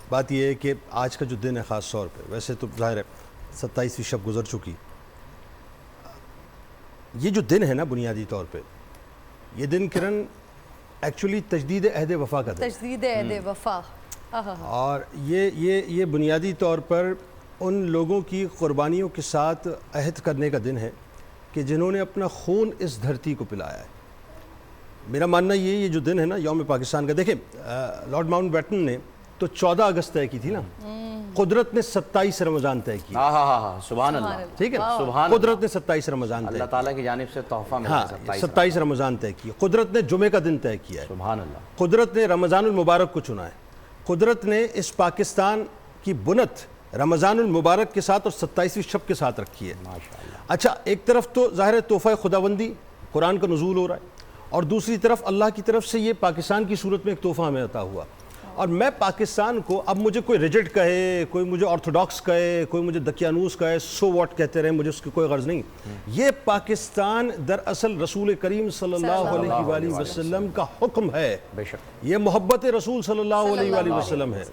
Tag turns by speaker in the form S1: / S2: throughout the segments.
S1: بات یہ ہے کہ آج کا جو دن ہے خاص طور پہ، ویسے تو ظاہر ہے 27ویں شب گزر چکی، یہ جو دن ہے نا بنیادی طور پہ، یہ دن کرن ایکچولی تجدید عہد وفا کا دن،
S2: تجدید عہد وفا،
S1: اور یہ بنیادی طور پر ان لوگوں کی قربانیوں کے ساتھ عہد کرنے کا دن ہے کہ جنہوں نے اپنا خون اس دھرتی کو پلایا ہے۔ میرا ماننا یہ جو دن ہے نا یوم پاکستان کا، دیکھیں لارڈ ماؤنٹ بیٹن نے تو 14 اگست طے کی تھی نا، قدرت نے 27 رمضان طے کی۔
S3: سبحان اللہ،
S1: ٹھیک ہے، قدرت نے 27 رمضان طے کی،
S3: اللہ تعالیٰ کی جانب سے تحفہ ملا ہے
S1: 27 رمضان طے کی۔ قدرت نے جمعے کا دن طے کیا ہے،
S3: سبحان اللہ۔
S1: قدرت نے رمضان المبارک کو چنا ہے، قدرت نے اس پاکستان کی بنت رمضان المبارک کے ساتھ اور 27ویں شب کے ساتھ رکھی ہے۔ اچھا، ایک طرف تو ظاہر تحفہ خداوندی قرآن کا نزول ہو رہا ہے، اور دوسری طرف اللہ کی طرف سے یہ پاکستان کی صورت میں ایک تحفہ ہمیں عطا ہوا، اور میں پاکستان کو، اب مجھے کوئی ریجڈ کہے، کوئی مجھے آرتھوڈاکس کہے، کوئی مجھے دقیانوس کہے، سو واٹ کہتے رہے، مجھے اس کی کوئی غرض نہیں۔ یہ پاکستان دراصل رسول کریم صلی اللہ علیہ وآلہ وسلم کا حکم ہے، یہ محبت رسول صلی اللہ علیہ وآلہ وسلم ہے،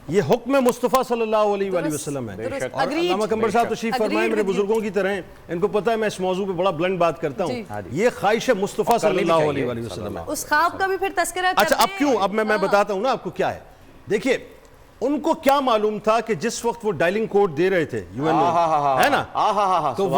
S1: یہ حکم مصطفیٰ صلی اللہ علیہ وآلہ وسلم ہے۔ اور علامہ قمر صاحب تشریف فرمائے، میرے بزرگوں کی طرح ہیں، ان کو پتہ ہے میں اس موضوع پہ بڑا بلند بات کرتا ہوں، یہ خواہش مصطفیٰ صلی اللہ علیہ وآلہ وسلم ہے۔
S2: اس خواب کا بھی پھر تذکرہ کرتے ہیں۔
S1: اچھا، اب کیوں، اب میں بتاتا ہوں نا آپ کو کیا ہے۔ دیکھیے، ان کو کیا معلوم تھا کہ جس وقت وہ ڈائلنگ کوڈ دے رہے تھے یو این او، ہے نا، تو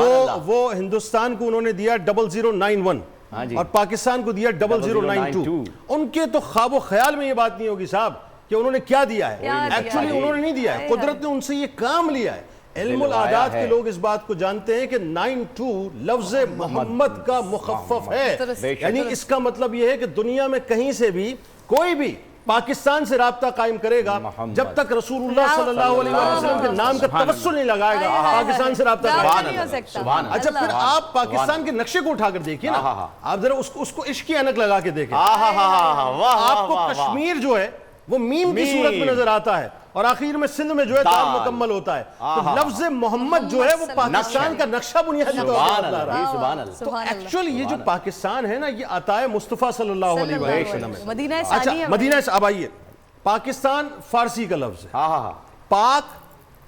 S1: وہ ہندوستان کو انہوں نے دیا 0091 اور پاکستان کو دیا 0092۔ ان کے تو خواب و خیال میں یہ بات نہیں ہوگی صاحب کہ انہوں نے کیا دیا ہے، ایکچولی انہوں نے نہیں دیا ہے، قدرت نے ان سے یہ کام لیا ہے۔ علم العادات کے لوگ اس بات کو جانتے ہیں کہ 92 لفظ محمد کا مخفف ہے، یعنی اس کا مطلب یہ ہے کہ دنیا میں کہیں سے بھی کوئی بھی پاکستان سے رابطہ قائم کرے گا، جب تک رسول اللہ صلی اللہ علیہ وسلم کے نام کا توسل نہیں لگائے گا، پاکستان سے رابطہ نہیں ہو سکتا۔ اچھا، پھر آپ پاکستان کے نقشے کو اٹھا کر دیکھیں نا، آپ ذرا اس کو عشق کی اینک لگا کے دیکھیں، آپ کو کشمیر جو ہے وہ میم کی صورت میں نظر آتا ہے، اور آخر میں سندھ میں جو ہے دال مکمل ہوتا ہے، تو لفظ محمد جو ہے وہ پاکستان کا نقشہ بنیادی طور پر بتلا رہا ہے۔ تو ایکچولی یہ جو پاکستان ہے نا، یہ عطا مصطفیٰ صلی اللہ علیہ وسلم ہے۔ اچھا، مدینہ سے اب آئیے، پاکستان فارسی کا لفظ ہے، پاک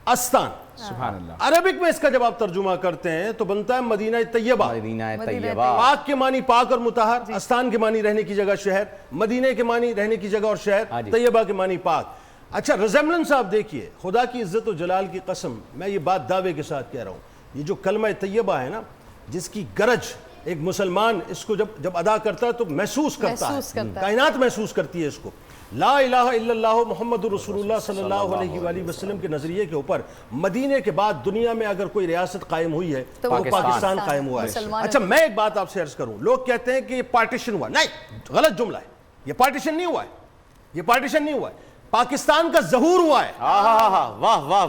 S1: استان،
S3: سبحان اللہ،
S1: عربک میں اس کا جب آپ ترجمہ کرتے ہیں تو بنتا ہے مدینہ طیبہ۔
S3: مدینہ طیبہ،
S1: پاک کے معنی پاک اور مطہر، استان کے معنی رہنے کی جگہ شہر، مدینہ کے معنی رہنے کی جگہ اور شہر، طیبہ کے معنی پاک۔ اچھا، ریزیمبلنس آپ دیکھیے، خدا کی عزت و جلال کی قسم، میں یہ بات دعوے کے ساتھ کہہ رہا ہوں، یہ جو کلمہ طیبہ ہے نا، جس کی گرج ایک مسلمان اس کو جب ادا کرتا ہے تو محسوس کرتا ہے، کائنات محسوس کرتی ہے اس کو۔ لا الہ الا اللہ محمد رسول اللہ صلی اللہ علیہ وآلہ وسلم کے نظریے کے اوپر مدینے کے بعد دنیا میں اگر کوئی ریاست قائم ہوئی ہے تو وہ پاکستان قائم ہوا ہے۔ اچھا، میں ایک بات آپ سے عرض کروں، لوگ کہتے ہیں کہ یہ پارٹیشن ہوا، نہیں، غلط جملہ ہے، یہ پارٹیشن نہیں ہوا ہے، یہ پارٹیشن نہیں ہوا ہے، پاکستان کا ظہور ہوا ہے،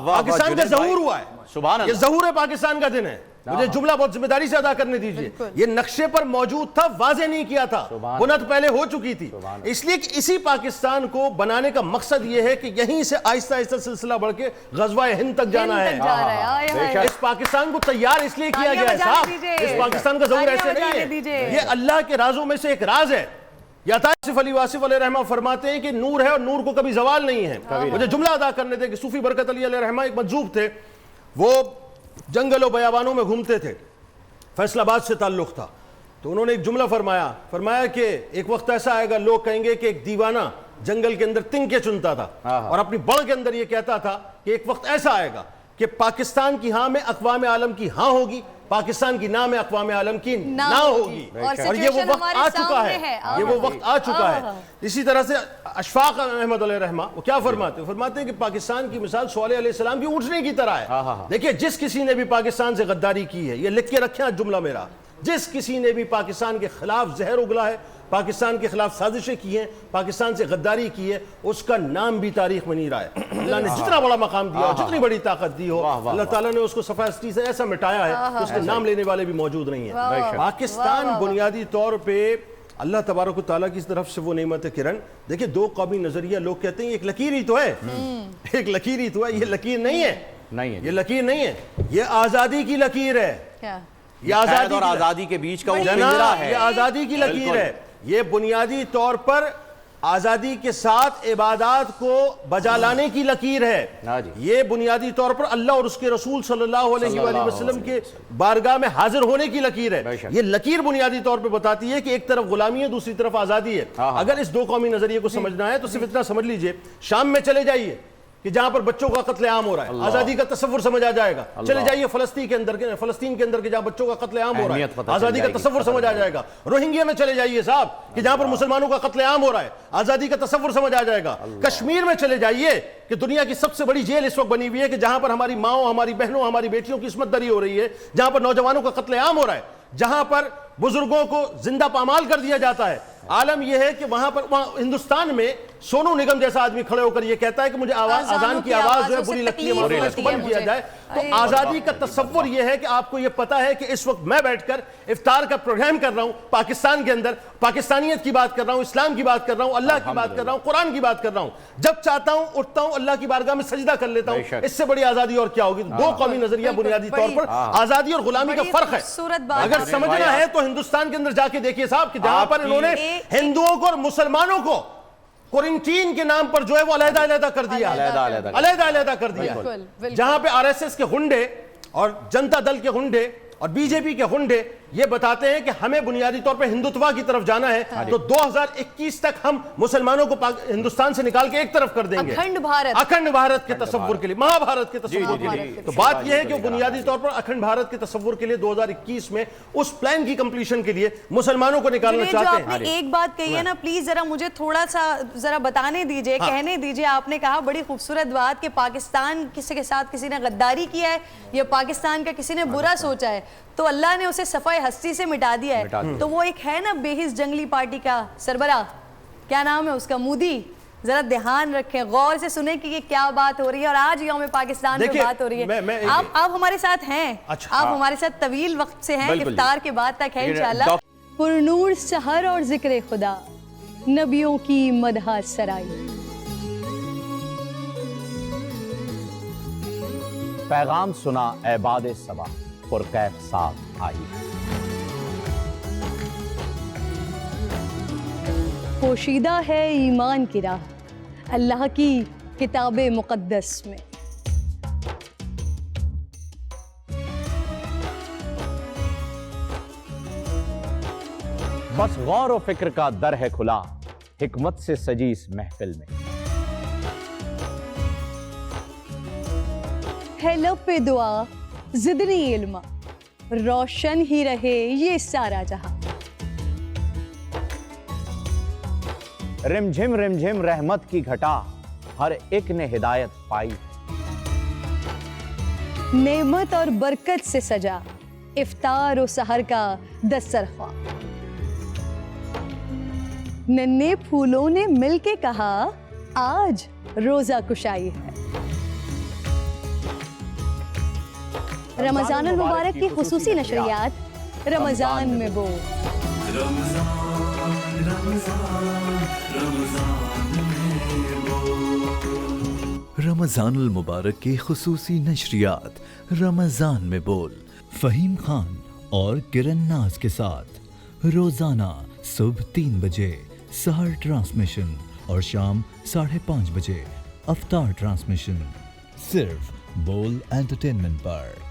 S1: پاکستان کا ظہور ہوا ہے، یہ ظہور پاکستان کا دن ہے۔ مجھے جملہ بہت ذمہ داری سے ادا کرنے دیجئے، یہ نقشے پر موجود تھا، واضح نہیں کیا تھا، بنت پہلے ہو چکی تھی، اس لیے کہ اسی پاکستان کو بنانے کا مقصد یہ ہے کہ یہیں سے آہستہ آہستہ سلسلہ بڑھ کے غزوہ ہند تک جانا ہے۔ اس پاکستان کو تیار اس لیے کیا گیا ہے صاحب، اس پاکستان کا ظہور ایسے نہیں ہے، یہ اللہ کے رازوں میں سے ایک راز ہے۔ یا آصف علی واصف علیہ رحمہ فرماتے ہیں کہ نور ہے اور نور کو کبھی زوال نہیں ہے۔ مجھے جملہ ادا کرنے دے کہ صوفی برکت علی علیہ رحمہ ایک مجذوب تھے، وہ جنگل و بیابانوں میں گھومتے تھے، فیصل آباد سے تعلق تھا، تو انہوں نے ایک جملہ فرمایا کہ ایک وقت ایسا آئے گا لوگ کہیں گے کہ ایک دیوانہ جنگل کے اندر تنکے چنتا تھا، اور اپنی بڑھ کے اندر یہ کہتا تھا کہ ایک وقت ایسا آئے گا کہ پاکستان کی ہاں میں اقوام عالم کی ہاں ہوگی، پاکستان کی نہ میں اقوام عالم کی نہ ہوگی، اور یہ وہ وقت آ چکا ہے، یہ وہ وقت آ چکا ہے۔ اسی طرح سے اشفاق احمد علیہ رحمہ وہ کیا فرماتے ہیں کہ پاکستان کی مثال صالح علیہ السلام کی اونٹنے کی طرح ہے۔ دیکھیں، جس کسی نے بھی پاکستان سے غداری کی ہے، یہ لکھ کے رکھیں جملہ میرا، جس کسی نے بھی پاکستان کے خلاف زہر اگلا ہے، پاکستان کے خلاف سازشیں کی ہیں، پاکستان سے غداری کی ہے، اس کا نام بھی تاریخ میں نہیں رہا ہے۔ اللہ نے جتنا بڑا مقام دیا ہو، جتنی بڑی طاقت دی ہو، اللہ تعالیٰ نے اس کو صفحہ ہستی سے ایسا مٹایا ہے کہ اس کے نام لینے والے بھی موجود نہیں ہیں۔ پاکستان بنیادی طور پہ اللہ تبارک و تعالیٰ کی طرف سے وہ نعمت ہے کرن، دیکھیں دو قومی نظریہ لوگ کہتے ہیں ایک لکیر ہی تو ہے، ایک لکیر ہی تو ہے، یہ لکیر نہیں ہے، یہ لکیر نہیں ہے، یہ آزادی کی لکیر ہے، یہ
S3: قید اور آزادی کے بیچ کا وہ پنجرہ ہے،
S1: یہ آزادی کی لکیر ہے۔ یہ بنیادی طور پر آزادی کے ساتھ عبادات کو بجا لانے کی لکیر ہے. یہ بنیادی طور پر اللہ اور اس کے رسول صلی اللہ علیہ وآلہ وسلم کے بارگاہ میں حاضر ہونے کی لکیر ہے. یہ لکیر بنیادی طور پر بتاتی ہے کہ ایک طرف غلامی ہے, دوسری طرف آزادی ہے. اگر اس دو قومی نظریے کو سمجھنا ہے تو صرف اتنا سمجھ لیجئے, شام میں چلے جائیے کہ جہاں پر بچوں کا قتل عام ہو رہا ہے, آزادی کا تصور سمجھ آ جائے گا. چلے جائیے فلسطین کے اندر کہ جہاں بچوں کا قتل عام ہو رہا ہے, آزادی کا تصور سمجھ آ جائے گا. روہنگیا میں چلے جائیے صاحب کہ جہاں پر مسلمانوں کا قتل عام ہو رہا ہے, آزادی کا تصور سمجھ آ جائے گا. کشمیر میں چلے جائیے کہ دنیا کی سب سے بڑی جیل اس وقت بنی ہوئی ہے کہ جہاں پر ہماری ماؤں, ہماری بہنوں, ہماری بیٹیوں کی عصمت دری ہو رہی ہے, جہاں پر نوجوانوں کا قتل عام ہو رہا ہے, جہاں پر بزرگوں کو زندہ پامال کر دیا جاتا ہے. عالم یہ ہے کہ وہاں پر ہندوستان میں سونو نگم جیسا آدمی کھڑے ہو کر یہ کہتا ہے کہ مجھے اذان کی آواز جو ہے بری لگتی ہے, اس کو بند کیا جائے. تو آزادی کا تصور یہ ہے کہ آپ کو یہ پتا ہے کہ اس وقت میں بیٹھ کر افطار کا پروگرام کر رہا ہوں پاکستان کے اندر, پاکستانیت کی بات کر رہا ہوں, اسلام کی بات کر رہا ہوں, اللہ کی بات کر رہا ہوں, قرآن کی بات کر رہا ہوں. جب چاہتا ہوں اٹھتا ہوں, اللہ کی بارگاہ میں سجدہ کر لیتا ہوں. اس سے بڑی آزادی اور کیا ہوگی؟ دو قومی نظریہ بنیادی طور پر آزادی اور غلامی کا فرق ہے. اگر سمجھنا ہے تو ہندوستان کے اندر جا کے دیکھیے صاحب کہ جہاں پر انہوں نے ہندوؤں کو اور مسلمانوں کو کوارنٹین کے نام پر جو ہے وہ علیحدہ کر دیا, علیحدہ کر دیا. جہاں پہ آر ایس ایس کے ہنڈے اور جنتا دل کے ہنڈے اور بی جے پی کے ہنڈے یہ بتاتے ہیں کہ ہمیں بنیادی طور پہ ہندوتوا کی طرف جانا ہے, تو 2021 تک ہم مسلمانوں کو ہندوستان سے نکال کے ایک طرف کر دیں گے, اکھنڈ بھارت کے تصور کے لیے, مہا بھارت کے تصور کے لیے. تو بات یہ ہے کہ بنیادی طور پر اکھنڈ بھارت کے تصور کے لیے 2021 میں اس پلان کی کمپلیشن کے لیے مسلمانوں کو نکالنا چاہتے ہیں.
S2: آپ نے ایک بات کہی ہے نا, پلیز ذرا مجھے تھوڑا سا ذرا بتانے دیجئے, کہنے دیجئے. آپ نے کہا بڑی خوبصورت بات کہ پاکستان کسی کے ساتھ کسی نے غداری کیا ہے یا پاکستان کا کسی نے برا سوچا ہے تو اللہ نے اسے صفحہ ہستی سے مٹا دیا ہے. تو وہ ایک ہے نا بے حس جنگلی پارٹی کا سربراہ, کیا نام ہے اس کا, مودی. ذرا دھیان رکھیں, غور سے سنیں کہ یہ کیا بات ہو رہی ہے, اور آج یوم پاکستان پہ بات ہو رہی ہے. آپ ہمارے ساتھ ہیں, آپ ہمارے ساتھ طویل وقت سے ہیں, افطار کے بعد تک ہے انشاءاللہ. پرنور سحر اور ذکر خدا, نبیوں کی مدح سرائی.
S3: پیغام سنا اے باد صبا, پرکیف صاحب آئی.
S2: پوشیدہ ہے ایمان کی راہ اللہ کی کتاب مقدس میں.
S3: بس غور و فکر کا در ہے کھلا, حکمت سے سجی اس محفل میں.
S2: ہے لب پہ دعا زدنی علم, روشن ہی رہے یہ سارا جہاں.
S3: رم جھم رحمت کی گھٹا, ہر ایک نے ہدایت پائی.
S2: نعمت اور برکت سے سجا افطار و سحر کا دسترخوان. ننھے پھولوں نے مل کے کہا آج روزہ کشائی ہے. رمضان المبارک کی خصوصی نشریات رمضان میں بول.
S4: رمضان المبارک کی خصوصی نشریات رمضان میں بول, فہیم خان اور کرن ناز کے ساتھ روزانہ صبح 3 بجے سحر ٹرانسمیشن اور شام 5:30 بجے افطار ٹرانسمیشن, صرف بول انٹرٹینمنٹ پر.